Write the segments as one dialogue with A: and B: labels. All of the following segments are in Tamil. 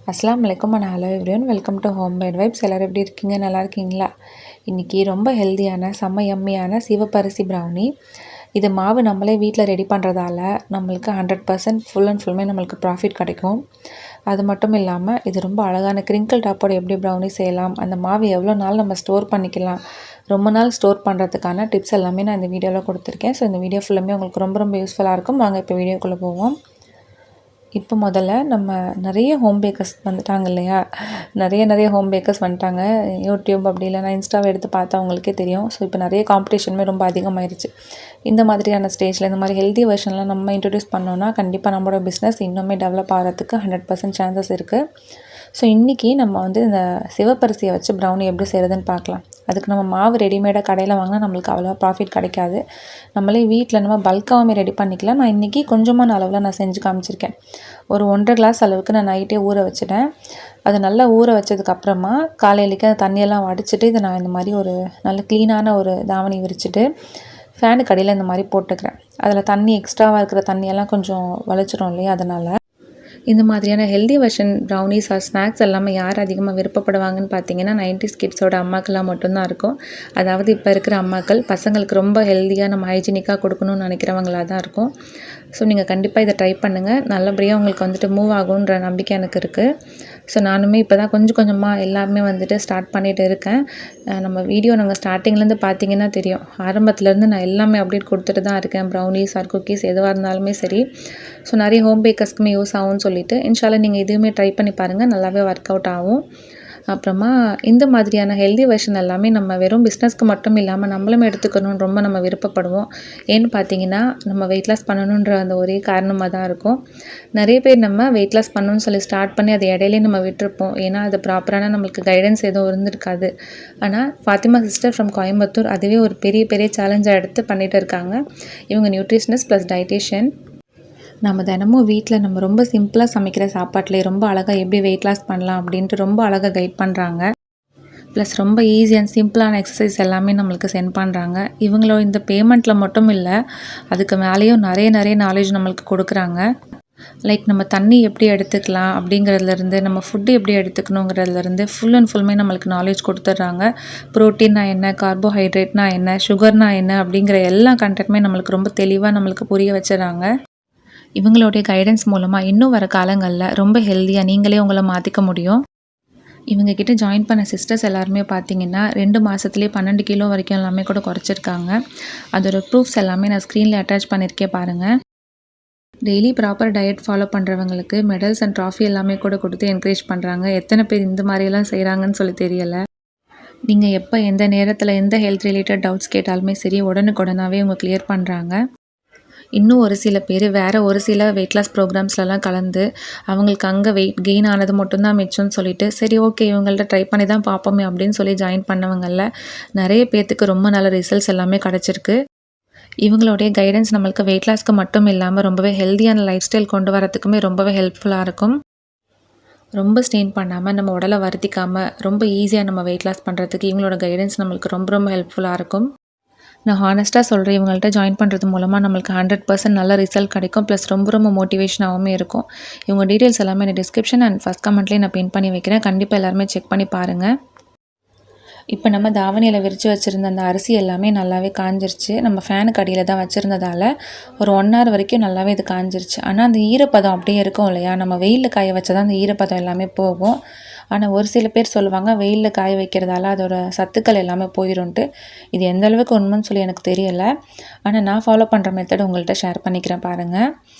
A: அஸ்ஸலாமு அலைக்கும் and hello everyone, welcome to Home Made Vibes. எல்லோரும் எப்படி இருக்கீங்க? நல்லா இருக்கீங்களா? இன்றைக்கி ரொம்ப ஹெல்த்தியான செம்ம யம்மியான சிவப்பரிசி ப்ரௌனி. இது மாவு நம்மளே வீட்டில் ரெடி பண்ணுறதால நம்மளுக்கு 100% ஃபுல் அண்ட் ஃபுல்லுமே நம்மளுக்கு ப்ராஃபிட் கிடைக்கும். அது மட்டும் இல்லாமல் இது ரொம்ப அழகான கிரிங்கிள் டாப்போட எப்படி ப்ரௌனி செய்யலாம், அந்த மாவு எவ்வளோ நாள் நம்ம ஸ்டோர் பண்ணிக்கலாம், ரொம்ப நாள் ஸ்டோர் பண்ணுறதுக்கான டிப்ஸ் எல்லாமே நான் இந்த வீடியோவில் கொடுத்துருக்கேன். ஸோ இந்த வீடியோ ஃபுல்லுமே உங்களுக்கு ரொம்ப ரொம்ப யூஸ்ஃபுல்லாக இருக்கும். வாங்க இப்போ வீடியோக்குள்ளே போவோம். இப்போ முதல்ல நம்ம நிறைய ஹோம் பேக்கர்ஸ் வந்துட்டாங்க இல்லையா? நிறைய ஹோம் பேக்கர்ஸ் வந்துட்டாங்க. யூடியூப் அப்படி இல்லைனா இன்ஸ்டாவை எடுத்து பார்த்தா அவங்களுக்கே தெரியும். ஸோ இப்போ நிறைய காம்படிஷனுமே ரொம்ப அதிகமாகிருச்சு. இந்த மாதிரியான ஸ்டேஜில் இந்த மாதிரி ஹெல்த்தி வெர்ஷன்லாம் நம்ம இன்ட்ரடியூஸ் பண்ணோன்னா கண்டிப்பாக நம்மளோட பிஸ்னஸ் இன்னுமே டெவலப் ஆகிறதுக்கு 100% சான்சஸ் இருக்குது. ஸோ இன்றைக்கி நம்ம வந்து இந்த சிவப்பரிசியை வச்சு ப்ரௌனி எப்படி செய்கிறதுன்னு பார்க்கலாம். அதுக்கு நம்ம மாவு ரெடிமேடாக கடையில் வாங்கினா நம்மளுக்கு அவ்வளோவா ப்ராஃபிட் கிடைக்காது. நம்மளே வீட்டில் நம்ம பல்காகவே ரெடி பண்ணிக்கலாம். நான் இன்றைக்கி கொஞ்சமான அளவில் நான் செஞ்சு காமிச்சிருக்கேன். ஒரு 1.5 கிளாஸ் அளவுக்கு நான் நைட்டே ஊற வச்சுட்டேன். அது நல்லா ஊற வச்சதுக்கப்புறமா காலையிலேக்கு அந்த தண்ணியெல்லாம் வடிச்சிட்டு இதை நான் இந்த மாதிரி ஒரு நல்ல க்ளீனான ஒரு தாவணி விரிச்சிட்டு ஃபேனுக்கு அடியில் இந்த மாதிரி போட்டுக்கிறேன். அதில் தண்ணி எக்ஸ்ட்ராவாக இருக்கிற தண்ணியெல்லாம் கொஞ்சம் வலிச்சிடும் இல்லையா? அதனால் இந்த மாதிரியான healthy version brownies or snacks எல்லாமே யார் அதிகமாக விருப்பப்படுவாங்கன்னு பார்த்தீங்கன்னா 90s கிட்ஸோட அம்மாக்கெல்லாம் மட்டும்தான் இருக்கும். அதாவது இப்போ இருக்கிற அம்மாக்கள் பசங்களுக்கு ரொம்ப ஹெல்த்தியாக நம்ம ஹைஜீனிக்காக கொடுக்கணும்னு நினைக்கிறவங்களாக தான் இருக்கும். ஸோ நீங்கள் கண்டிப்பாக இதை ட்ரை பண்ணுங்கள். நல்லபடியாக உங்களுக்கு வந்துட்டு மூவ் ஆகுன்ற நம்பிக்கை எனக்கு இருக்குது. ஸோ நானுமே இப்போ தான் கொஞ்சம் கொஞ்சமாக எல்லாருமே வந்துட்டு ஸ்டார்ட் பண்ணிகிட்டு இருக்கேன். நம்ம வீடியோ நாங்கள் ஸ்டார்டிங்லேருந்து பார்த்தீங்கன்னா தெரியும். ஆரம்பத்துலேருந்து நான் எல்லாமே அப்டேட் கொடுத்துட்டு தான் இருக்கேன். ப்ரௌனிஸ் ஆர் குக்கீஸ் எதுவாக இருந்தாலுமே சரி. ஸோ நிறைய ஹோம் பேக்கர்ஸ்க்குமே யூஸ் ஆகும்னு சொல்லிட்டு இன்ஷால்லா நீங்கள் இதுவுமே ட்ரை பண்ணி பாருங்கள். நல்லாவே ஒர்க் அவுட் ஆகும். அப்புறமா இந்த மாதிரியான ஹெல்தி வெர்ஷன் எல்லாமே நம்ம வெறும் பிஸ்னஸ்க்கு மட்டும் இல்லாமல் நம்மளும் எடுத்துக்கணும்னு ரொம்ப நம்ம விருப்பப்படுவோம். ஏன்னு பார்த்தீங்கன்னா நம்ம வெயிட் லாஸ் பண்ணணுன்ற அந்த ஒரே காரணமாக தான் இருக்கும். நிறைய பேர் நம்ம வெயிட் லாஸ் பண்ணணும்னு சொல்லி ஸ்டார்ட் பண்ணி அது இடையிலே நம்ம விட்டுருப்போம். ஏன்னா அது ப்ராப்பரான நம்மளுக்கு கைடன்ஸ் எதுவும் இருந்திருக்காது. ஆனால் ஃபாத்திமா சிஸ்டர் ஃப்ரம் கோயம்புத்தூர் அதுவே ஒரு பெரிய சேலஞ்சாக எடுத்து பண்ணிகிட்டு இருக்காங்க. இவங்க நியூட்ரிஷனிஸ்ட் ப்ளஸ் டயட்டீஷியன். நம்ம தினமும் வீட்டில் நம்ம ரொம்ப சிம்பிளாக சமைக்கிற சாப்பாட்டிலே ரொம்ப அழகாக எப்படி வெயிட் லாஸ் பண்ணலாம் அப்படின்ட்டு ரொம்ப அழகாக கைட் பண்ணுறாங்க. ப்ளஸ் ரொம்ப ஈஸி அண்ட் சிம்பிளான எக்ஸசைஸ் எல்லாமே நம்மளுக்கு சென்ட் பண்ணுறாங்க. இவங்களோட இந்த பேமெண்ட்டில் மட்டும் இல்லை, அதுக்கு மேலேயும் நிறைய நாலேஜ் நம்மளுக்கு கொடுக்குறாங்க. லைக் நம்ம தண்ணி எப்படி எடுத்துக்கலாம் அப்படிங்கிறதுலேருந்து நம்ம ஃபுட்டு எப்படி எடுத்துக்கணுங்கிறதுலேருந்து ஃபுல் அண்ட் ஃபுல்லுமே நம்மளுக்கு நாலேஜ் கொடுத்துட்றாங்க. ப்ரோட்டீன்னா என்ன, கார்போஹைட்ரேட்னா என்ன, சுகர்னா என்ன அப்படிங்கிற எல்லா கண்டென்ட்டுமே நம்மளுக்கு ரொம்ப தெளிவாக நம்மளுக்கு புரிய வச்சுறாங்க. இவங்களுடைய கைடன்ஸ் மூலமாக இன்னும் வர காலங்களில் ரொம்ப ஹெல்த்தியாக நீங்களே உங்களை மாற்றிக்க முடியும். இவங்கக்கிட்ட ஜாயின் பண்ண சிஸ்டர்ஸ் எல்லாருமே பார்த்தீங்கன்னா 2 மாதத்துலேயே 12 கிலோ வரைக்கும் எல்லாமே கூட குறைச்சிருக்காங்க. அதோட ப்ரூஃப்ஸ் எல்லாமே நான் ஸ்க்ரீனில் அட்டாச் பண்ணியிருக்கேன் பாருங்கள். டெய்லி ப்ராப்பர் டயட் ஃபாலோ பண்ணுறவங்களுக்கு மெடல்ஸ் அண்ட் ட்ராஃபி எல்லாமே கூட கொடுத்து என்கரேஜ் பண்ணுறாங்க. எத்தனை பேர் இந்த மாதிரியெல்லாம் செய்கிறாங்கன்னு சொல்லி தெரியலை. நீங்கள் எப்போ எந்த நேரத்தில் எந்த ஹெல்த் ரிலேட்டட் டவுட்ஸ் கேட்டாலுமே சரி உடனுக்குடனாகவே இவங்க கிளியர் பண்ணுறாங்க. இன்னும் ஒரு சில பேர் வேறு ஒரு சில வெயிட் லாஸ் ப்ரோக்ராம்ஸ்லலாம் கலந்து அவங்களுக்கு அங்கே வெயிட் கெயின் ஆனது மட்டும்தான் மிச்சம்னு சொல்லிட்டு சரி ஓகே இவங்கள்ட்ட ட்ரை பண்ணி தான் பார்ப்போமே அப்படின்னு சொல்லி ஜாயின் பண்ணவங்களில் நிறைய பேர்த்துக்கு ரொம்ப நல்ல ரிசல்ட்ஸ் எல்லாமே கிடச்சிருக்கு. இவங்களுடைய கைடன்ஸ் நம்மளுக்கு வெயிட் லாஸ்க்கு மட்டும் இல்லாமல் ரொம்பவே ஹெல்த்தியான லைஃப் ஸ்டைல் கொண்டு வரத்துக்குமே ரொம்பவே ஹெல்ப்ஃபுல்லாக இருக்கும். ரொம்ப ஸ்ட்ரெயின் பண்ணாமல் நம்ம உடலை வருத்திக்காமல் ரொம்ப ஈஸியாக நம்ம வெயிட் லாஸ் பண்ணுறதுக்கு இவங்களோட கைடன்ஸ் நம்மளுக்கு ரொம்ப ஹெல்ப்ஃபுல்லாக இருக்கும். நான் ஹானஸ்ட்டாக சொல்கிறேன், இவங்கள்ட்ட ஜாயின் பண்ணுறது மூலமாக நம்மளுக்கு 100% நல்ல ரிசல்ட் கிடைக்கும். ப்ளஸ் ரொம்ப மோட்டிவேஷனாகவும் இருக்கும். இவங்க டீட்டெயில்ஸ் எல்லாமே நான் டிஸ்கிரிப்ஷன் அண்ட் ஃபஸ்ட் கமெண்ட்லேயே நான் பின் பண்ணி வைக்கிறேன். கண்டிப்பாக எல்லாருமே செக் பண்ணி பாருங்கள். இப்போ நம்ம தாவணியில் விரித்து வச்சுருந்த அந்த அரிசி எல்லாமே நல்லாவே காஞ்சிருச்சு. நம்ம ஃபேனுக்கு அடியில் தான் வச்சுருந்ததால் ஒரு 1 hour வரைக்கும் நல்லாவே இது காஞ்சிருச்சு. ஆனால் அந்த ஈரப்பதம் அப்படியே இருக்கும் இல்லையா? நம்ம வெயிலில் காய வச்சா தான் அந்த ஈரப்பதம் எல்லாமே போகும். ஆனால் ஒரு சில பேர் சொல்லுவாங்க வெயிலில் காய வைக்கிறதால அதோட சத்துக்கள் எல்லாமே போயிடும்ன்ட்டு. இது எந்த அளவுக்கு உண்மைன்னு சொல்லி எனக்கு தெரியலை. ஆனால் நான் ஃபாலோ பண்ணுற மெத்தட் உங்கள்கிட்ட ஷேர் பண்ணிக்கிறேன் பாருங்கள்.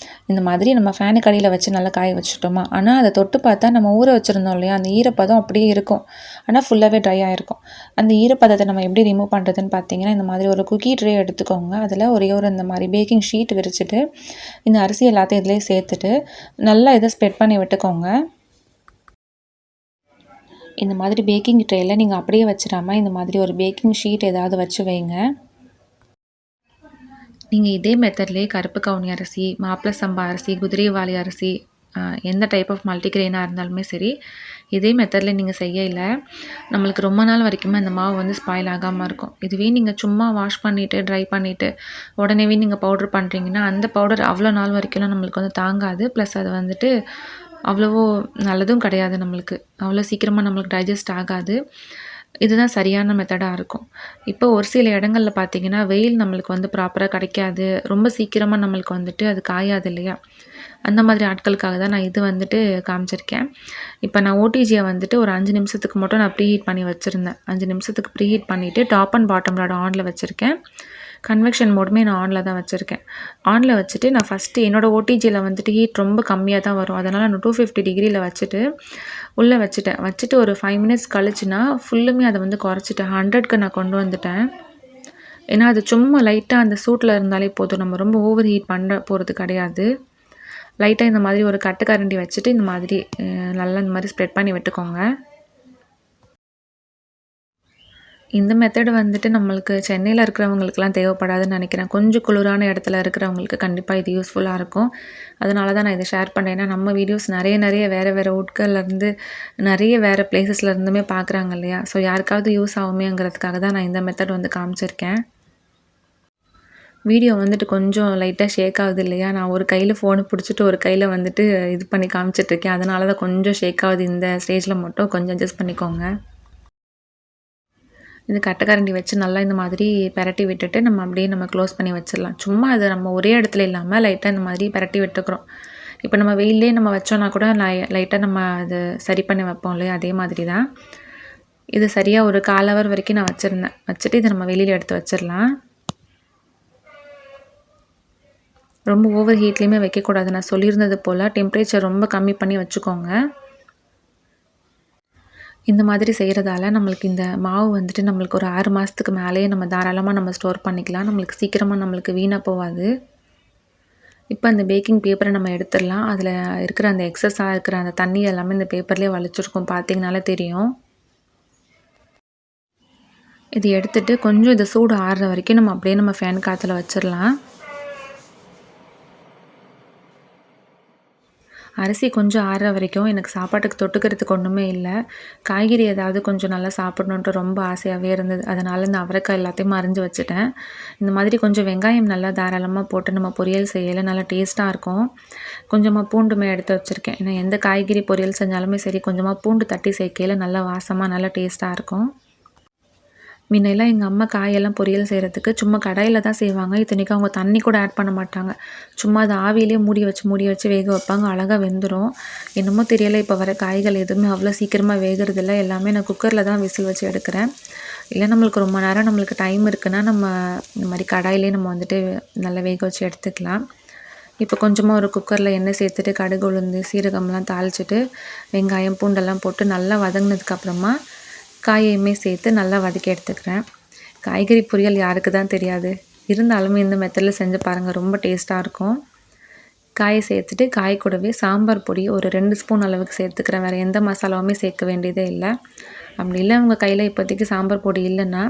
A: இந்த மாதிரி நம்ம ஃபேனுக்கு அடியில் வச்சு நல்லா காய வச்சுட்டோமா, ஆனால் அதை தொட்டு பார்த்தா நம்ம ஊற வச்சுருந்தோம் இல்லையா, அந்த ஈரப்பதம் அப்படியே இருக்கும். ஆனால் ஃபுல்லாகவே ட்ரை ஆகிருக்கும். அந்த ஈரப்பதத்தை நம்ம எப்படி ரிமூவ் பண்ணுறதுன்னு பார்த்தீங்கன்னா இந்த மாதிரி ஒரு குக்கி ட்ரே எடுத்துக்கோங்க. அதில் ஒரே இந்த மாதிரி பேக்கிங் ஷீட் விரிச்சிட்டு இந்த அரிசி எல்லாத்தையும் இதிலே சேர்த்துட்டு நல்லா இதை ஸ்ப்ரெட் பண்ணி விட்டுக்கோங்க. இந்த மாதிரி பேக்கிங் ட்ரேயில் நீங்கள் அப்படியே வச்சிடாமல் இந்த மாதிரி ஒரு பேக்கிங் ஷீட் ஏதாவது வச்சு வைங்க. நீங்கள் இதே மெத்தட்லேயே கருப்பு கவுனி அரிசி, மாப்பிள சம்பா அரிசி, குதிரைவாலி அரிசி, எந்த டைப் ஆஃப் மல்டிக்ரெயினாக இருந்தாலுமே சரி இதே மெத்தடில் நீங்கள் செய்யலை நம்மளுக்கு ரொம்ப நாள் வரைக்குமே அந்த மாவு வந்து ஸ்பாயில் ஆகாமல் இருக்கும். இதுவே நீங்கள் சும்மா வாஷ் பண்ணிவிட்டு ட்ரை பண்ணிவிட்டு உடனேவே நீங்கள் பவுட்ரு பண்ணுறீங்கன்னா அந்த பவுடர் அவ்வளோ நாள் வரைக்கும்லாம் நம்மளுக்கு வந்து தாங்காது. ப்ளஸ் அது வந்துட்டு அவ்வளவோ நல்லதும் கிடையாது நம்மளுக்கு. அவ்வளோ சீக்கிரமா நம்மளுக்கு டைஜஸ்ட் ஆகாது. இதுதான் சரியான மெத்தடா இருக்கும். இப்போ ஒரு சில இடங்கள்ல பார்த்தீங்கன்னா, வெயில் நம்மளுக்கு வந்து ப்ராப்பரா கிடைக்காது. ரொம்ப சீக்கிரமா நம்மளுக்கு வந்துட்டு அது காயாது இல்லையா? அந்த மாதிரி ஆட்களுக்காக தான் நான் இது வந்துட்டு காமிச்சிருக்கேன். இப்போ நான் ஓடிஜிய வந்துட்டு ஒரு 5 நிமிஷத்துக்கு மட்டும் நான் ப்ரீஹீட் பண்ணி வச்சிருந்தேன். 5 நிமிஷத்துக்கு ப்ரீஹீட் பண்ணிவிட்டு டாப் அண்ட் பாட்டம் ராட் ஆன்ல வச்சிருக்கேன். கன்வெக்ஷன் மோடுமே நான் ஆன்ல தான் வச்சிருக்கேன். ஆன்ல வச்சுட்டு நான் ஃபஸ்ட்டு என்னோட ஓடிஜில வந்துட்டு ஹீட் ரொம்ப கம்மியா தான் வரும். அதனால நான் 250 டிகிரில வச்சுட்டு உள்ள வச்சுட்டேன். வச்சுட்டு ஒரு 5 மினிட்ஸ் கழிச்சுனா ஃபுல்லுமே அத வந்து குறைச்சிட்டேன். 100க்கு நான் கொண்டு வந்துட்டேன். ஏன்னா, அது சும்மா லைட்டா அந்த சூட்ல இருந்தாலே போதும். நம்ம ரொம்ப ஓவர் ஹீட் பண்ண போறது கிடையாது. லைட்டா இந்த மாதிரி ஒரு கரண்டி வச்சுட்டு இந்த மாதிரி நல்லா இந்த மாதிரி ஸ்ப்ரெட் பண்ணி விட்டுக்கோங்க. இந்த மெத்தட் வந்துட்டு நம்மளுக்கு சென்னையில இருக்கிறவங்களுக்குலாம் தேவைப்படாதுன்னு நினைக்கிறேன். கொஞ்சம் குளிரான இடத்துல இருக்கிறவங்களுக்கு கண்டிப்பா இது யூஸ்ஃபுல்லா இருக்கும். அதனால தான் நான் இத ஷேர் பண்றேன். ஏன்னா நம்ம வீடியோஸ் நெறைய வேற ஊட்கள்லேருந்து நெறைய வேற பிளேஸஸ்ல இருந்துமே பார்க்குறாங்க இல்லையா? ஸோ யாருக்காவது யூஸ் ஆகுமேங்கிறதுக்காக தான் நான் இந்த மெத்தட் வந்து காமிச்சிருக்கேன். வீடியோ வந்துட்டு கொஞ்சம் லைட்டா ஷேக் ஆகுது இல்லையா? நான் ஒரு கையில ஃபோன பிடிச்சிட்டு ஒரு கையில வந்துட்டு இது பண்ணி காமிச்சிட்ருக்கேன். அதனால தான் கொஞ்சம் ஷேக் ஆகுது. இந்த ஸ்டேஜ்ல மட்டும் கொஞ்சம் அட்ஜஸ்ட் பண்ணிக்கோங்க. இது கரண்டி வச்சு நல்லா இந்த மாதிரி பெரட்டி விட்டுட்டு நம்ம அப்படியே நம்ம க்ளோஸ் பண்ணி வச்சிடலாம். சும்மா அது நம்ம ஒரே இடத்துல இல்லாமல் லைட்டாக இந்த மாதிரி பெரட்டி விட்டுக்கிறோம். இப்போ நம்ம வெயிலே நம்ம வச்சோன்னா கூட லைட்டாக நம்ம அது சரி பண்ணி வைப்போம் இல்லையா? அதே மாதிரி தான். இது சரியாக ஒரு 1/4 ஹவர் வரைக்கும் நான் வச்சுருந்தேன். வச்சுட்டு இதை நம்ம வெளியில் எடுத்து வச்சிடலாம். ரொம்ப ஓவர் ஹீட்லேயுமே வைக்கக்கூடாது. நான் சொல்லியிருந்தது போல் டெம்பரேச்சர் ரொம்ப கம்மி பண்ணி வச்சுக்கோங்க. இந்த மாதிரி செய்கிறதால நம்மளுக்கு இந்த மாவு வந்துட்டு நம்மளுக்கு ஒரு 6 மாதத்துக்கு மேலேயே நம்ம தாராளமாக நம்ம ஸ்டோர் பண்ணிக்கலாம். நம்மளுக்கு சீக்கிரமாக நம்மளுக்கு வீணாக போகாது. இப்போ அந்த பேக்கிங் பேப்பரை நம்ம எடுத்துடலாம். அதில் இருக்கிற அந்த எக்ஸஸாக இருக்கிற அந்த தண்ணி எல்லாமே இந்த பேப்பர்லேயே வலிச்சிருக்கும். பார்த்தீங்கனாலே தெரியும். இது எடுத்துட்டு கொஞ்சம் இது சூடு ஆறுற வரைக்கும் நம்ம அப்படியே நம்ம ஃபேன் காற்றுல வச்சிடலாம். அரிசி கொஞ்சம் ஆறுற வரைக்கும் எனக்கு சாப்பாட்டுக்கு தொட்டுக்கிறதுக்கு ஒன்றுமே இல்லை. காய்கறி ஏதாவது கொஞ்சம் நல்லா சாப்பிடணுன்ட்டு ரொம்ப ஆசையாகவே இருந்தது. அதனால் இந்த அவரைக்காய் எல்லாத்தையும் அரிஞ்சு வச்சுட்டேன். இந்த மாதிரி கொஞ்சம் வெங்காயம் நல்லா தாராளமாக போட்டு நம்ம பொரியல் செய்யலை நல்லா டேஸ்ட்டாக இருக்கும். கொஞ்சமாக பூண்டுமே எடுத்து வச்சுருக்கேன். ஏன்னா எந்த காய்கறி பொரியல் செஞ்சாலுமே சரி கொஞ்சமாக பூண்டு தட்டி சேர்க்கையில் நல்லா வாசமாக நல்லா டேஸ்ட்டாக இருக்கும். முன்னெல்லாம் எங்கள் அம்மா காயெல்லாம் பொரியல் செய்கிறதுக்கு சும்மா கடாயில் தான் செய்வாங்க. இத்தனைக்கும் அவங்க தண்ணி கூட ஆட் பண்ண மாட்டாங்க. சும்மா அது ஆவியிலே மூடி வச்சு வேக வைப்பாங்க. அழகாக வெந்துடும். என்னமோ தெரியலை இப்போ வர காய்கள் எதுவுமே அவ்வளோ சீக்கிரமாக வேகிறதில்ல. எல்லாமே நான் குக்கரில் தான் விசில் வச்சு எடுக்கிறேன். இல்லை நம்மளுக்கு ரொம்ப நேரம் நம்மளுக்கு டைம் இருக்குன்னா நம்ம இந்த மாதிரி கடாயிலே நம்ம வந்துட்டு நல்லா வேக வச்சு எடுத்துக்கலாம். இப்போ கொஞ்சமாக ஒரு குக்கரில் எண்ணெய் சேர்த்துட்டு கடுகு, உளுந்து, சீரகம்லாம் தாளிச்சிட்டு வெங்காயம், பூண்டெல்லாம் போட்டு நல்லா வதங்கினதுக்கப்புறமா காயையுமே சேர்த்து நல்லா வதக்கி எடுத்துக்கிறேன். காய்கறி பொரியல் யாருக்கு தான் தெரியாது. இருந்தாலுமே இந்த மெத்தடில் செஞ்சு பாருங்கள். ரொம்ப டேஸ்ட்டாக இருக்கும். காயை சேர்த்துட்டு காய் கூடவே சாம்பார் பொடி ஒரு 2 ஸ்பூன் அளவுக்கு சேர்த்துக்கிறேன். வேறு எந்த மசாலாவுமே சேர்க்க வேண்டியதே இல்லை. அப்படி இல்லை உங்கள் கையில் இப்போதைக்கு சாம்பார் பொடி இல்லைன்னா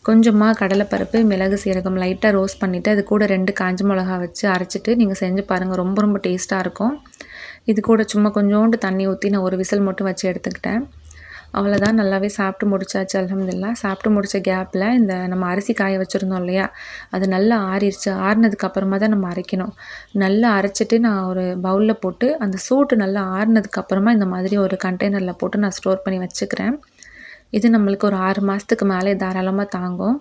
A: கொஞ்சமாக கடலைப்பருப்பு, மிளகு, சீரகம் லைட்டாக ரோஸ்ட் பண்ணிவிட்டு அது கூட 2 காஞ்ச மிளகா வச்சு அரைச்சிட்டு நீங்கள் செஞ்சு பாருங்கள். ரொம்ப டேஸ்ட்டாக இருக்கும். இது கூட சும்மா கொஞ்சோண்டு தண்ணி ஊற்றி நான் ஒரு விசில் மட்டும் வச்சு எடுத்துக்கிட்டேன். அவ்வளோதான். நல்லாவே சாப்பிட்டு முடிச்சாச்சு அல்ஹம்துலில்லாஹ். சாப்பிட்டு முடித்த கேப்பில் இந்த நம்ம அரிசி காய வச்சுருந்தோம் இல்லையா? அது நல்லா ஆறிடுச்சு. ஆறுனதுக்கப்புறமா தான் நம்ம அரைக்கணும். நல்லா அரைச்சிட்டு நான் ஒரு பவுலில் போட்டு அந்த சூட்டு நல்லா ஆறுனதுக்கப்புறமா இந்த மாதிரி ஒரு கண்டெய்னரில் போட்டு நான் ஸ்டோர் பண்ணி வச்சுக்கிறேன். இது நம்மளுக்கு ஒரு 6 மாதத்துக்கு மேலே தாராளமாக தாங்கும்.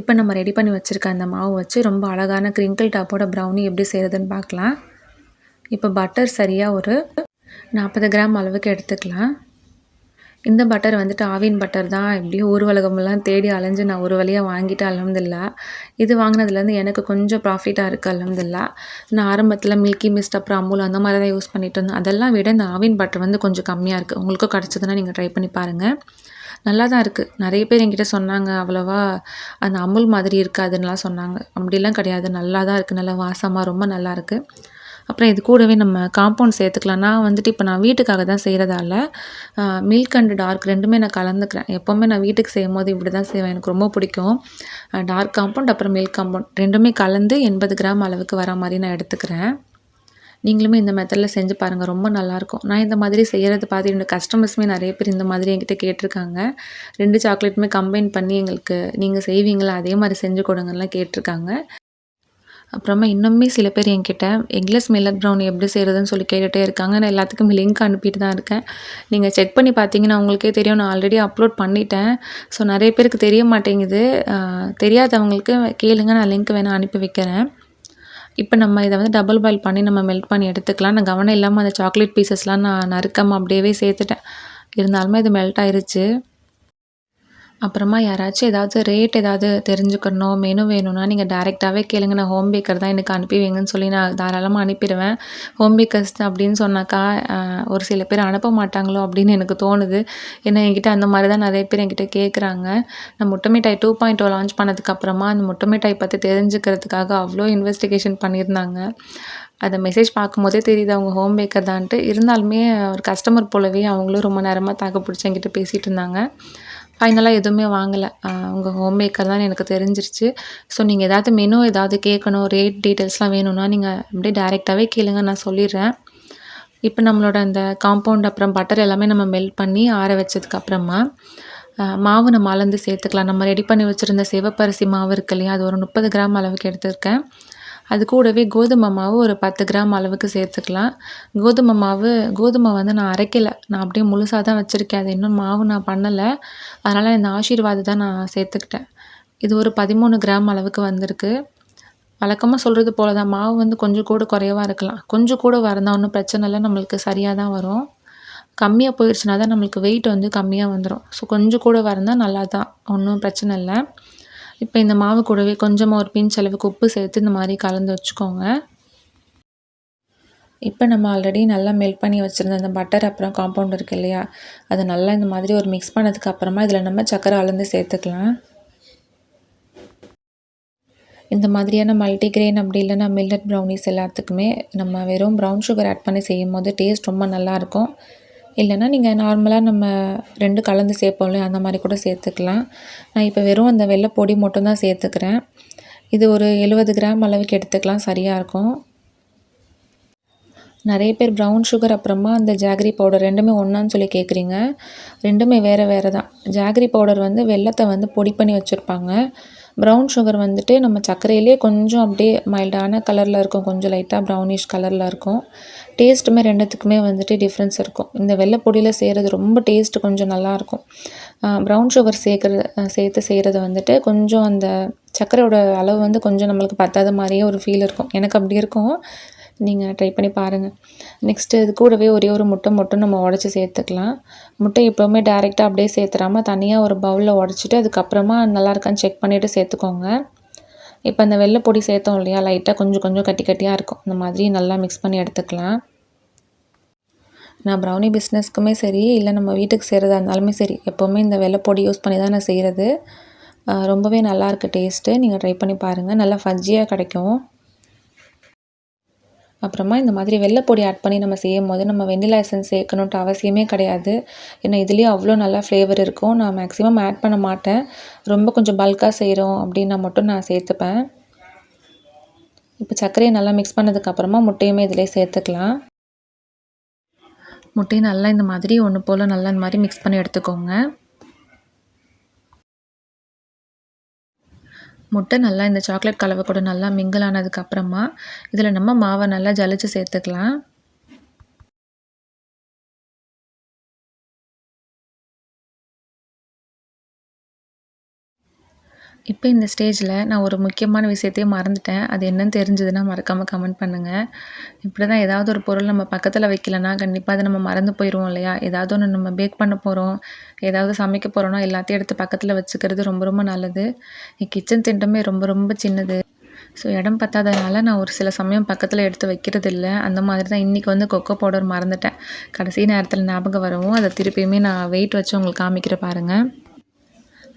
A: இப்போ நம்ம ரெடி பண்ணி வச்சுருக்க அந்த மாவு வச்சு ரொம்ப அழகான கிரிங்கிள் டாப்போட ப்ரௌனி எப்படி செய்கிறதுன்னு பார்க்கலாம். இப்போ பட்டர் சரியாக ஒரு 40 கிராம் அளவுக்கு எடுத்துக்கலாம். இந்த பட்டர் வந்துட்டு ஆவின் பட்டர் தான். எப்படியோ ஊர் உலகமெல்லாம் தேடி அலைஞ்சு நான் ஒரு வழியாக வாங்கிட்டேன் அல்ஹம்துலில்லாஹ். இது வாங்கினதுலேருந்து எனக்கு கொஞ்சம் ப்ராஃபிட்டாக இருக்குது அல்ஹம்துலில்லாஹ். நான் ஆரம்பத்தில் மில்கி மிஸ்ட் அப்புறம் அமுல் அந்த மாதிரி தான் யூஸ் பண்ணிகிட்டு இருந்தேன். அதெல்லாம் விட இந்த ஆவின் பட்டர் வந்து கொஞ்சம் கம்மியாக இருக்குது. உங்களுக்கும் கிடச்சதுன்னா நீங்கள் ட்ரை பண்ணி பாருங்கள். நல்லா தான் இருக்குது. நிறைய பேர் என்கிட்ட சொன்னாங்க அவ்வளோவா அந்த அமுல் மாதிரி இருக்காதுன்னெலாம் சொன்னாங்க. அப்படிலாம் கிடையாது. நல்லா தான் இருக்குது. நல்லா வாசமாக ரொம்ப நல்லாயிருக்கு. அப்புறம் இது கூடவே நம்ம காம்பவுண்ட் சேர்த்துக்கலாம். நான் வந்துட்டு இப்போ நான் வீட்டுக்காக தான் செய்கிறதால மில்க் அண்ட் டார்க் 2மே நான் கலந்துக்கிறேன். எப்போவுமே நான் வீட்டுக்கு செய்யும்போது இப்படி தான் செய்வேன். எனக்கு ரொம்ப பிடிக்கும். டார்க் காம்பவுண்ட் அப்புறம் மில்க் காம்பவுண்ட் 2மே கலந்து 80 கிராம் அளவுக்கு வர மாதிரி நான் எடுத்துக்கிறேன். நீங்களுமே இந்த மெத்தடில் செஞ்சு பாருங்கள். ரொம்ப நல்லாயிருக்கும். நான் இந்த மாதிரி செய்கிறது பார்த்து என்னோடய கஸ்டமர்ஸுமே நிறைய பேர் இந்த மாதிரி என்கிட்ட கேட்டிருக்காங்க. 2 சாக்லேட்டுமே கம்பைன் பண்ணி எங்களுக்கு நீங்கள் செய்வீங்களா அதே மாதிரி செஞ்சு கொடுங்கலாம் கேட்டிருக்காங்க. அப்புறமா இன்னுமே சில பேர் என்கிட்ட எக்லெஸ் மில்லட் ப்ரௌனி எப்படி செய்கிறதுன்னு சொல்லி கேட்டுகிட்டே இருக்காங்க. நான் எல்லாத்துக்கும் லிங்க் அனுப்பிட்டு தான் இருக்கேன். நீங்கள் செக் பண்ணி பார்த்தீங்கன்னா உங்களுக்கே தெரியும், நான் ஆல்ரெடி அப்லோட் பண்ணிட்டேன். ஸோ நிறைய பேருக்கு தெரிய மாட்டேங்குது. தெரியாதவங்களுக்கு கேளுங்க, நான் லிங்க் வேணால் அனுப்பி வைக்கிறேன். இப்போ நம்ம இதை வந்து டபுள் பாயில் பண்ணி நம்ம மெல்ட் பண்ணி எடுத்துக்கலாம். நான் கவனம் இல்லாமல் அந்த சாக்லேட் பீசஸ்லாம் நான் நறுக்காமல் அப்படியே சேர்த்துட்டேன். இருந்தாலுமே இது மெல்ட் ஆயிருச்சு. அப்புறமா யாராச்சும் ஏதாவது தெரிஞ்சுக்கணும், மெனு வேணும்னா நீங்கள் டைரெக்ட்டாவே கேளுங்க. நான் ஹோம் பேக்கர் தான், எனக்கு அனுப்பி வைங்கன்னு சொல்லி நான் தாராளமாக அனுப்பிடுவேன். ஹோம் பேக்கர்ஸ் அப்படின்னு சொன்னாக்கா ஒரு சில பேர் அனுப்ப மாட்டாங்களோ அப்படின்னு எனக்கு தோணுது. ஏன்னா என்கிட்ட அந்த மாதிரி தான் நிறைய பேர் என்கிட்ட கேட்குறாங்க. நான் முட்டை மிட்டாய் 2.0 லான்ச் பண்ணதுக்கப்புறமா அந்த முட்டை மிட்டாய் பற்றி தெரிஞ்சுக்கிறதுக்காக அவ்வளோ இன்வெஸ்டிகேஷன் பண்ணியிருந்தாங்க. அந்த மெசேஜ் பார்க்கும்போதே தெரியுது அவங்க ஹோம் பேக்கர் தான்ட்டு. இருந்தாலுமே ஒரு கஸ்டமர் போலவே அவங்களும் ரொம்ப நேரமாக தாக்கு பிடிச்சி என்கிட்ட பேசிகிட்டு இருந்தாங்க. ஃபைனலாக எதுவுமே வாங்கலை. உங்கள் ஹோம் மேக்கர் தான் எனக்கு தெரிஞ்சிருச்சு. ஸோ நீங்கள் மெனு கேட்கணும், ரேட் டீட்டெயில்ஸ்லாம் வேணும்னா நீங்கள் அப்படியே டைரெக்டாகவே கேளுங்க, நான் சொல்லிடுறேன். இப்போ நம்மளோட அந்த காம்பவுண்ட் அப்புறம் பட்டர் எல்லாமே நம்ம மெல்ட் பண்ணி ஆற வச்சதுக்கப்புறமா மாவு நம்ம அளந்து சேர்த்துக்கலாம். நம்ம ரெடி பண்ணி வச்சுருந்த சிவப்பரிசி மாவு இருக்கு இல்லையா, அது ஒரு 30 கிராம் அளவுக்கு எடுத்திருக்கேன். அது கூடவே கோதுமை மாவு ஒரு 10 கிராம் அளவுக்கு சேர்த்துக்கலாம். கோதுமை வந்து நான் அரைக்கலை, நான் அப்படியே முழுசாக தான் வச்சுருக்கேன். அது இன்னும் மாவு நான் பண்ணலை. அதனால் இந்த ஆசீர்வாத் தான் நான் சேர்த்துக்கிட்டேன். இது ஒரு 13 கிராம் அளவுக்கு வந்திருக்கு. வழக்கமாக சொல்கிறது போல தான், மாவு வந்து கொஞ்சம் கூட குறைவா இருக்கலாம். கொஞ்சம் கூட வரந்தா ஒன்றும் பிரச்சனை இல்லை, நம்மளுக்கு சரியாக தான் வரும். கம்மியாக போயிடுச்சுனா தான் நம்மளுக்கு வெயிட் வந்து கம்மியாக வந்துடும். ஸோ கொஞ்சம் கூட வரந்தா நல்லா தான், ஒன்றும் பிரச்சனை இல்லை. இப்போ இந்த மாவு கூடவே கொஞ்சமாக ஒரு பிஞ்ச் அளவுக்கு உப்பு சேர்த்து இந்த மாதிரி கலந்து வச்சுக்கோங்க. இப்போ நம்ம ஆல்ரெடி நல்லா மெல்ட் பண்ணி வச்சுருந்த அந்த பட்டர் அப்புறம் காம்பவுண்ட் இருக்கு இல்லையா, அதை நல்லா இந்த மாதிரி ஒரு மிக்ஸ் பண்ணதுக்கு அப்புறமா இதில் நம்ம சர்க்கரை அளந்து சேர்த்துக்கலாம். இந்த மாதிரியான மல்டிக்ரெயின் அப்படி இல்லைனா மில்லட் ப்ரௌனிஸ் எல்லாத்துக்குமே நம்ம வெறும் ப்ரௌன் சுகர் ஆட் பண்ணி செய்யும்போது டேஸ்ட் ரொம்ப நல்லாயிருக்கும். இல்லைனா நீங்கள் நார்மலாக நம்ம 2 கலந்து சேர்ப்போம் இல்லையா, அந்த மாதிரி கூட சேர்த்துக்கலாம். நான் இப்போ வெறும் அந்த வெள்ளை பொடி மட்டும் தான் சேர்த்துக்கிறேன். இது ஒரு 70 கிராம் அளவுக்கு எடுத்துக்கலாம், சரியாக இருக்கும். நிறைய பேர் ப்ரௌன் சுகர் அப்புறமா அந்த ஜாகரி பவுடர் 2மே ஒன்றான்னு சொல்லி கேட்குறீங்க. 2மே வேறு வேறு தான். ஜாகரி பவுடர் வந்து வெல்லத்தை வந்து பொடி பண்ணி வச்சுருப்பாங்க. ப்ரௌன் சுகர் வந்துட்டு நம்ம சர்க்கரையிலே கொஞ்சம் அப்படியே மைல்டான கலரில் இருக்கும், கொஞ்சம் லைட்டாக ப்ரௌனிஷ் கலரில் இருக்கும். டேஸ்ட்டுமே 2த்துக்குமே வந்துட்டு டிஃப்ரென்ஸ் இருக்கும். இந்த வெள்ளை பொடியில் செய்கிறது ரொம்ப டேஸ்ட்டு கொஞ்சம் நல்லாயிருக்கும். ப்ரௌன் சுகர் சேர்த்து செய்கிறது வந்துட்டு கொஞ்சம் அந்த சர்க்கரையோட அளவு வந்து கொஞ்சம் நம்மளுக்கு பத்தாத மாதிரியே ஒரு ஃபீல் இருக்கும். எனக்கு அப்படி இருக்கும். நீங்கள் ட்ரை பண்ணி பாருங்கள். நெக்ஸ்ட்டு இது கூடவே ஒரே ஒரு முட்டை மட்டும் நம்ம உடச்சி சேர்த்துக்கலாம். முட்டை எப்போவுமே டைரெக்டாக அப்படியே சேர்த்துறாம தனியாக ஒரு பவுலில் உடச்சிட்டு அதுக்கப்புறமா நல்லா இருக்கான்னு செக் பண்ணிவிட்டு சேர்த்துக்கோங்க. இப்போ அந்த வெள்ளை பொடி சேர்த்தோம் இல்லையா, லைட்டாக கொஞ்சம் கொஞ்சம் கட்டி கட்டியாக இருக்கும். இந்த மாதிரி நல்லா மிக்ஸ் பண்ணி எடுத்துக்கலாம். நான் ப்ரௌனி பிஸ்னஸ்க்குமே சரி, இல்லை நம்ம வீட்டுக்கு செய்கிறதா இருந்தாலுமே சரி, எப்போவுமே இந்த வெள்ளை பொடி யூஸ் பண்ணி தான் நான் செய்கிறது. ரொம்பவே நல்லாயிருக்கு டேஸ்ட்டு. நீங்கள் ட்ரை பண்ணி பாருங்கள். நல்லா ஃபஜ்ஜியாக கிடைக்கும். அப்புறமா இந்த மாதிரி வெள்ளை பொடி ஆட் பண்ணி நம்ம செய்யும்போது நம்ம வெண்ணிலா எசன்ஸ் சேர்க்கணுன்ட்டு அவசியமே கிடையாது. ஏன்னா இதுலேயே அவ்வளோ நல்லா ஃப்ளேவர் இருக்கும். நான் மேக்ஸிமம் ஆட் பண்ண மாட்டேன். ரொம்ப கொஞ்சம் பல்காக செய்கிறோம் அப்படின்னா மட்டும் நான் சேர்த்துப்பேன். இப்போ சர்க்கரையை நல்லா மிக்ஸ் பண்ணதுக்கப்புறமா முட்டையுமே இதிலே சேர்த்துக்கலாம். முட்டையை நல்லா இந்த மாதிரி ஒன்று போல் நல்லா இந்த மாதிரி மிக்ஸ் பண்ணி எடுத்துக்கோங்க. முட்டை நல்லா இந்த சாக்லேட் கலவை கூட நல்லா மிங்கிள் ஆனதுக்கப்புறமா இதில் நம்ம மாவை நல்லா ஜலிச்சு சேர்த்துக்கலாம். இப்போ இந்த ஸ்டேஜில் நான் ஒரு முக்கியமான விஷயத்தையே மறந்துட்டேன். அது என்னன்னு தெரிஞ்சதுன்னா மறக்காமல் கமெண்ட் பண்ணுங்கள். இப்படி தான் ஏதாவது ஒரு பொருள் நம்ம பக்கத்தில் வைக்கலன்னா கண்டிப்பாக அதை நம்ம மறந்து போயிடுவோம் இல்லையா? ஏதாவது ஒன்று நம்ம பேக் பண்ண போகிறோம், ஏதாவது சமைக்க போகிறோன்னா எல்லாத்தையும் எடுத்து பக்கத்தில் வச்சுக்கிறது ரொம்ப ரொம்ப நல்லது. என் கிச்சன் திண்டமே ரொம்ப ரொம்ப சின்னது. ஸோ இடம் பத்தாதனால நான் ஒரு சில சமயம் பக்கத்தில் எடுத்து வைக்கிறதில்ல. அந்த மாதிரி தான் இன்றைக்கி வந்து கொக்கோ பவுடர் மறந்துட்டேன். கடைசி நேரத்தில் ஞாபகம் வரவும் அதை திருப்பியுமே நான் வெயிட் வச்சு உங்களுக்கு காமிக்கிறேன் பாருங்கள்.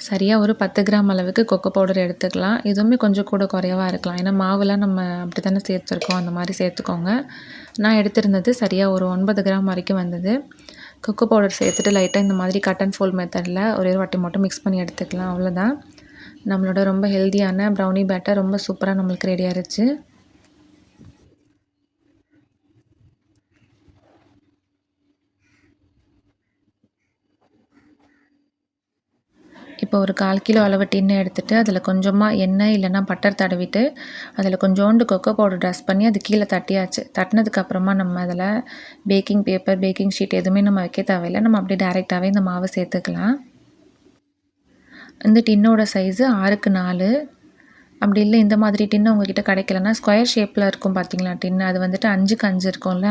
A: சரியாக ஒரு 10 கிராம் அளவுக்கு கொக்கோ பவுடர் எடுத்துக்கலாம். இதுவுமே கொஞ்சம் கூட குறைவா இருக்கலாம். ஏன்னா மாவுலாம் நம்ம அப்படி தானே சேர்த்துருக்கோம், அந்த மாதிரி சேர்த்துக்கோங்க. நான் எடுத்திருந்தது சரியாக ஒரு 9 கிராம் வரைக்கும் வந்தது. கொக்கோ பவுடர் சேர்த்துட்டு லைட்டாக இந்த மாதிரி கட் அண்ட் ஃபோல்ட் மெத்தடில் ஒரே ஒரு வாட்டி மட்டும் மிக்ஸ் பண்ணி எடுத்துக்கலாம். அவ்வளோதான். நம்மளோட ரொம்ப ஹெல்த்தியான ப்ரௌனி பேட்டர் ரொம்ப சூப்பராக நம்மளுக்கு ரெடி ஆயிருச்சு. இப்போ ஒரு 1/4 கிலோ அளவு டின்ன எடுத்துட்டு, அதில கொஞ்சமாக எண்ணெய் இல்லைன்னா பட்டர் தடவிட்டு, அதில கொஞ்சோண்டு கொக்கோ பவுடர் டஸ்ட் பண்ணி அது கீழே தட்டியாச்சு. தட்டினதுக்கப்புறமா நம்ம அதில பேக்கிங் பேப்பர், பேக்கிங் ஷீட் எதுவுமே நம்ம வைக்க தேவையில்ல. நம்ம அப்படியே டைரெக்டாகவே இந்த மாவை சேர்த்துக்கலாம். இந்த டின்னோட சைஸு 6க்கு 4. அப்படி இல்லை இந்த மாதிரி டின்னு உங்ககிட்ட கிடைக்கலன்னா ஸ்கொயர் ஷேப்பில் இருக்கும் பார்த்தீங்களா டின்னு, அது வந்துட்டு 5க்கு 5 இருக்கும்ல,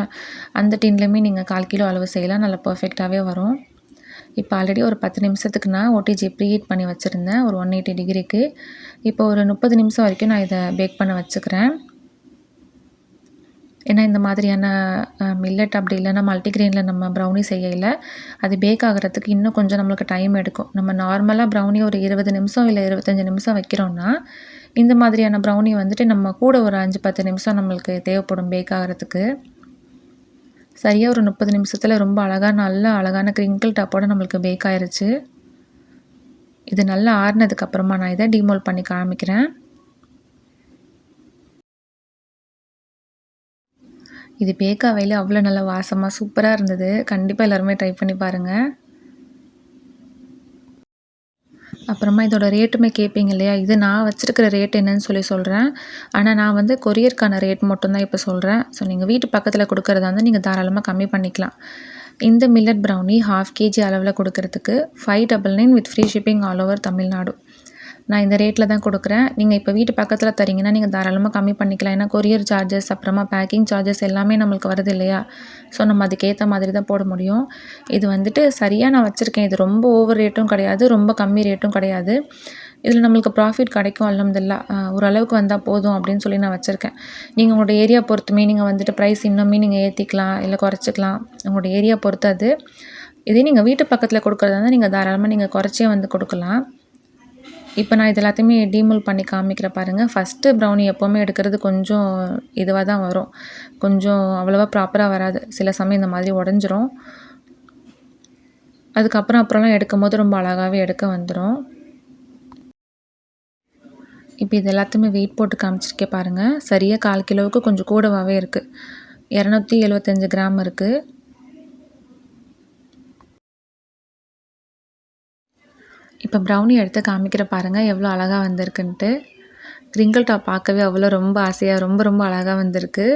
A: அந்த டின்லேயுமே நீங்கள் 1/4 கிலோ அளவு செய்யலாம். நல்லா பர்ஃபெக்டாகவே வரும். இப்போ ஆல்ரெடி ஒரு 10 நிமிஷத்துக்கு நான் ஓடிஜி ப்ரீஹீட் பண்ணி வச்சுருந்தேன் ஒரு 180 டிகிரிக்கு. இப்போ ஒரு 30 நிமிஷம் வரைக்கும் நான் இதை பேக் பண்ண வச்சுக்கிறேன். ஏன்னா இந்த மாதிரியான மில்லட் அப்படி இல்லைன்னா மல்டிக்ரெயினில் நம்ம ப்ரௌனி செய்யல, அது பேக் ஆகிறதுக்கு இன்னும் கொஞ்சம் நம்மளுக்கு டைம் எடுக்கும். நம்ம நார்மலாக ப்ரௌனி ஒரு 20 நிமிஷம் இல்லை 25 நிமிஷம் வைக்கிறோன்னா, இந்த மாதிரியான ப்ரௌனி வந்துட்டு நம்ம கூட ஒரு 5-10 நிமிஷம் நம்மளுக்கு தேவைப்படும் பேக் ஆகிறதுக்கு. சரியாக ஒரு 30 நிமிஷத்தில் ரொம்ப நல்ல அழகான கிரிங்கிள் டாப்போட நம்மளுக்கு பேக் ஆயிருச்சு. இது நல்லா ஆறுனதுக்கப்புறமா நான் இதை டீமோல்ட் பண்ணி காமிக்கிறேன். இது பேக் ஆகையில் அவ்வளோ நல்ல வாசமாக சூப்பராக இருந்தது. கண்டிப்பாக எல்லாருமே ட்ரை பண்ணி பாருங்கள். அப்புறமா இதோட ரேட்டுமே கேட்பீங்க இல்லையா, இது நான் வச்சுருக்கிற ரேட் என்னன்னு சொல்கிறேன். ஆனால் நான் வந்து கொரியருக்கான ரேட் மட்டும்தான் இப்போ சொல்கிறேன். ஸோ நீங்கள் வீட்டு பக்கத்தில் கொடுக்குறதா இருந்தால் நீங்கள் தாராளமாக கம்மி பண்ணிக்கலாம். இந்த மில்லட் ப்ரௌனி 1/2 kg அளவில் கொடுக்கறதுக்கு 599 with free shipping all over Tamil Nadu. நான் இந்த ரேட்டில் தான் கொடுக்குறேன். நீங்கள் இப்போ வீட்டு பக்கத்தில் தரீங்கன்னா நீங்கள் தாராளமாக கம்மி பண்ணிக்கலாம். ஏன்னா கொரியர் சார்ஜஸ் அப்புறமா பேக்கிங் சார்ஜஸ் எல்லாமே நம்மளுக்கு வருது இல்லையா, ஸோ நம்ம அதுக்கேற்ற மாதிரி தான் போட முடியும். இது வந்துட்டு சரியாக நான் வச்சுருக்கேன். இது ரொம்ப ஓவர் ரேட்டும் கிடையாது, ரொம்ப கம்மி ரேட்டும் கிடையாது. இதில் நம்மளுக்கு ப்ராஃபிட் கிடைக்கும் அல்ஹம்துலில்லாஹ். ஓரளவுக்கு வந்தால் போதும் அப்படின்னு சொல்லி நான் வச்சுருக்கேன். நீங்கள் உங்களோட ஏரியா பொறுத்துமே நீங்கள் வந்துட்டு ப்ரைஸ் இன்னுமே நீங்கள் ஏற்றிக்கலாம் இல்லை குறைச்சிக்கலாம். உங்களோட ஏரியா பொறுத்து அது. இதே நீங்கள் வீட்டு பக்கத்தில் கொடுக்குறதா இருந்தால் நீங்கள் தாராளமாக நீங்கள் குறைச்சே வந்து கொடுக்கலாம். இப்போ நான் இது எல்லாத்தையுமே டீமோல்ட் பண்ணி காமிக்கிறேன் பாருங்கள். ஃபஸ்ட்டு ப்ரௌனி எப்போவுமே எடுக்கிறது கொஞ்சம் இதுவாக தான் வரும், கொஞ்சம் அவ்வளோவா ப்ராப்பராக வராது. சில சமயம் இந்த மாதிரி உடஞ்சிரும். அப்புறம்லாம் எடுக்கும்போது ரொம்ப அழகாகவே எடுக்க வந்துடும். இப்போ இது எல்லாத்தையுமே வெயிட் போட்டு காமிச்சிருக்கேன் பாருங்கள். சரியாக 1/4 கிலோவுக்கு கொஞ்சம் கூடவாகவே இருக்குது. 275 கிராம் இருக்குது. இப்போ ப்ரௌனி எடுத்து காமிக்கிற பாருங்கள் எவ்வளோ அழகாக வந்திருக்குன்ட்டு. கிரிங்கிள் டாப் பார்க்கவே அவ்வளோ ரொம்ப ஆசையாக ரொம்ப அழகாக வந்திருக்கு.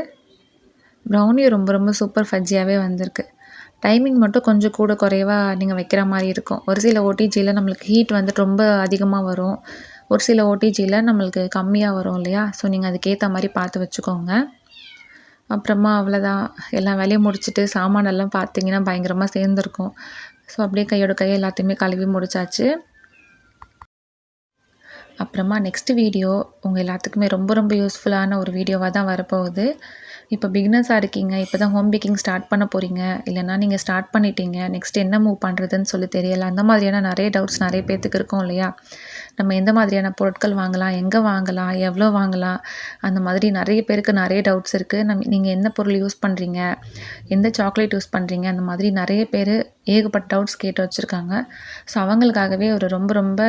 A: ப்ரௌனி ரொம்ப சூப்பர் ஃபஜ்ஜியாகவே வந்திருக்கு. டைமிங் மட்டும் கொஞ்சம் கூட குறைவாக நீங்கள் வைக்கிற மாதிரி இருக்கும். ஒரு சில ஓடிஜியில் நம்மளுக்கு ஹீட் வந்துட்டு ரொம்ப அதிகமாக வரும், ஒரு சில ஓடிஜியில் நம்மளுக்கு கம்மியாக வரும் இல்லையா, ஸோ நீங்கள் அதுக்கேற்ற மாதிரி பார்த்து வச்சுக்கோங்க. அப்புறமா அவ்வளோதான், எல்லா வேலையும் முடிச்சுட்டு சாமானெல்லாம் பார்த்தீங்கன்னா பயங்கரமாக சேர்ந்துருக்கும். ஸோ அப்படியே கையோட கையை எல்லாத்தையுமே கழுவி முடிச்சாச்சு. அப்புறமா நெக்ஸ்ட் வீடியோ உங்கள் எல்லாத்துக்குமே ரொம்ப யூஸ்ஃபுல்லான ஒரு வீடியோவாக தான் வரப்போகுது. இப்போ பிகினர்ஸாக இருக்கீங்க, இப்போ தான் ஹோம் பேக்கிங் ஸ்டார்ட் பண்ண போகிறீங்க, இல்லைனா நீங்கள் ஸ்டார்ட் பண்ணிட்டீங்க, நெக்ஸ்ட் என்ன மூவ் பண்ணுறதுன்னு சொல்லி தெரியல, அந்த மாதிரியான நிறைய டவுட்ஸ் நிறைய பேர்த்துக்கு இருக்கும் இல்லையா. நம்ம எந்த மாதிரியான பொருட்கள் வாங்கலாம், எங்கே வாங்கலாம், எவ்வளோ வாங்கலாம், அந்த மாதிரி நிறைய பேருக்கு நிறைய டவுட்ஸ் இருக்குது. நீங்கள் எந்த பொருள் யூஸ் பண்ணுறீங்க, எந்த சாக்லேட் யூஸ் பண்ணுறீங்க, அந்த மாதிரி நிறைய பேர் ஏகப்பட்ட டவுட்ஸ் கேட்டு வச்சுருக்காங்க. ஸோ அவங்களுக்காகவே ஒரு ரொம்ப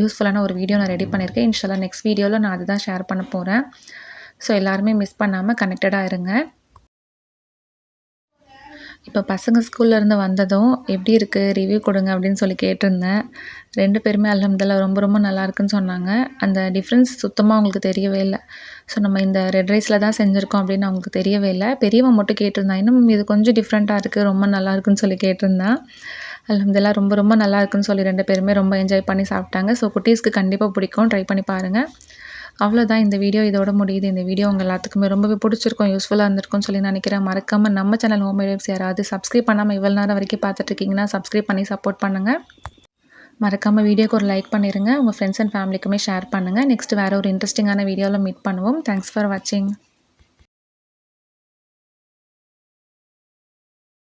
A: யூஸ்ஃபுல்லான ஒரு வீடியோ நான் ரெடி பண்ணியிருக்கேன். இன்ஷால்லா நெக்ஸ்ட் வீடியோவில் நான் அதுதான் ஷேர் பண்ண போகிறேன். ஸோ எல்லாருமே மிஸ் பண்ணாமல் கனெக்டடாக இருங்க. இப்போ பசங்க ஸ்கூல்லேருந்து வந்ததும் எப்படி இருக்குது ரிவ்யூ கொடுங்க அப்படின்னு சொல்லி கேட்டிருந்தேன். 2 பேருமே அல்ஹம்துலில்லாஹ் ரொம்ப நல்லாயிருக்குன்னு சொன்னாங்க. அந்த டிஃப்ரென்ஸ் சுத்தமாக அவங்களுக்கு தெரியவே இல்லை. ஸோ நம்ம இந்த ரெட் ரைஸில் தான் செஞ்சுருக்கோம் அப்படின்னு அவங்களுக்கு தெரியவே இல்லை. பெரியவன் மட்டும் கேட்டிருந்தான், இன்னும் இது கொஞ்சம் டிஃப்ரெண்ட்டாக இருக்குது, ரொம்ப நல்லாயிருக்குன்னு சொல்லி கேட்டிருந்தான். அல்ஹம்துலில்லாஹ் ரொம்ப நல்லா இருக்குன்னு சொல்லி 2 பேருமே ரொம்ப என்ஜாய் பண்ணி சாப்பிட்டாங்க. ஸோ குட்டீஸ்க்கு கண்டிப்பாக பிடிக்கும், ட்ரை பண்ணி பாருங்கள். அவ்வளோதான், இந்த வீடியோ இதோட முடியுது. இந்த வீடியோ உங்கள் எல்லாத்துக்குமே ரொம்பவே பிடிச்சிருக்கும், யூஸ்ஃபுல்லாக இருந்திருக்கும்னு சொல்லி நினைக்கிறேன். மறக்காமல் நம்ம சேனல் ஹோம்மேட் வைப்ஸ் யாராவது சப்ஸ்கிரைப் பண்ணாமல் இவ்வளோ நேரம் வரைக்கும் பார்த்துட்ருக்கீங்கன்னா சப்ஸ்கிரைப் பண்ணி சப்போர்ட் பண்ணுங்கள். மறக்காமல் வீடியோக்கு ஒரு லைக் பண்ணிடுங்க. உங்கள் ஃப்ரெண்ட்ஸ் அண்ட் ஃபேமிலிக்குமே ஷேர் பண்ணுங்கள். நெக்ஸ்ட் வேறு ஒரு இன்ட்ரெஸ்டிங்கான வீடியோவில் மீட் பண்ணுவோம். தேங்க்ஸ் ஃபார் வாட்சிங்.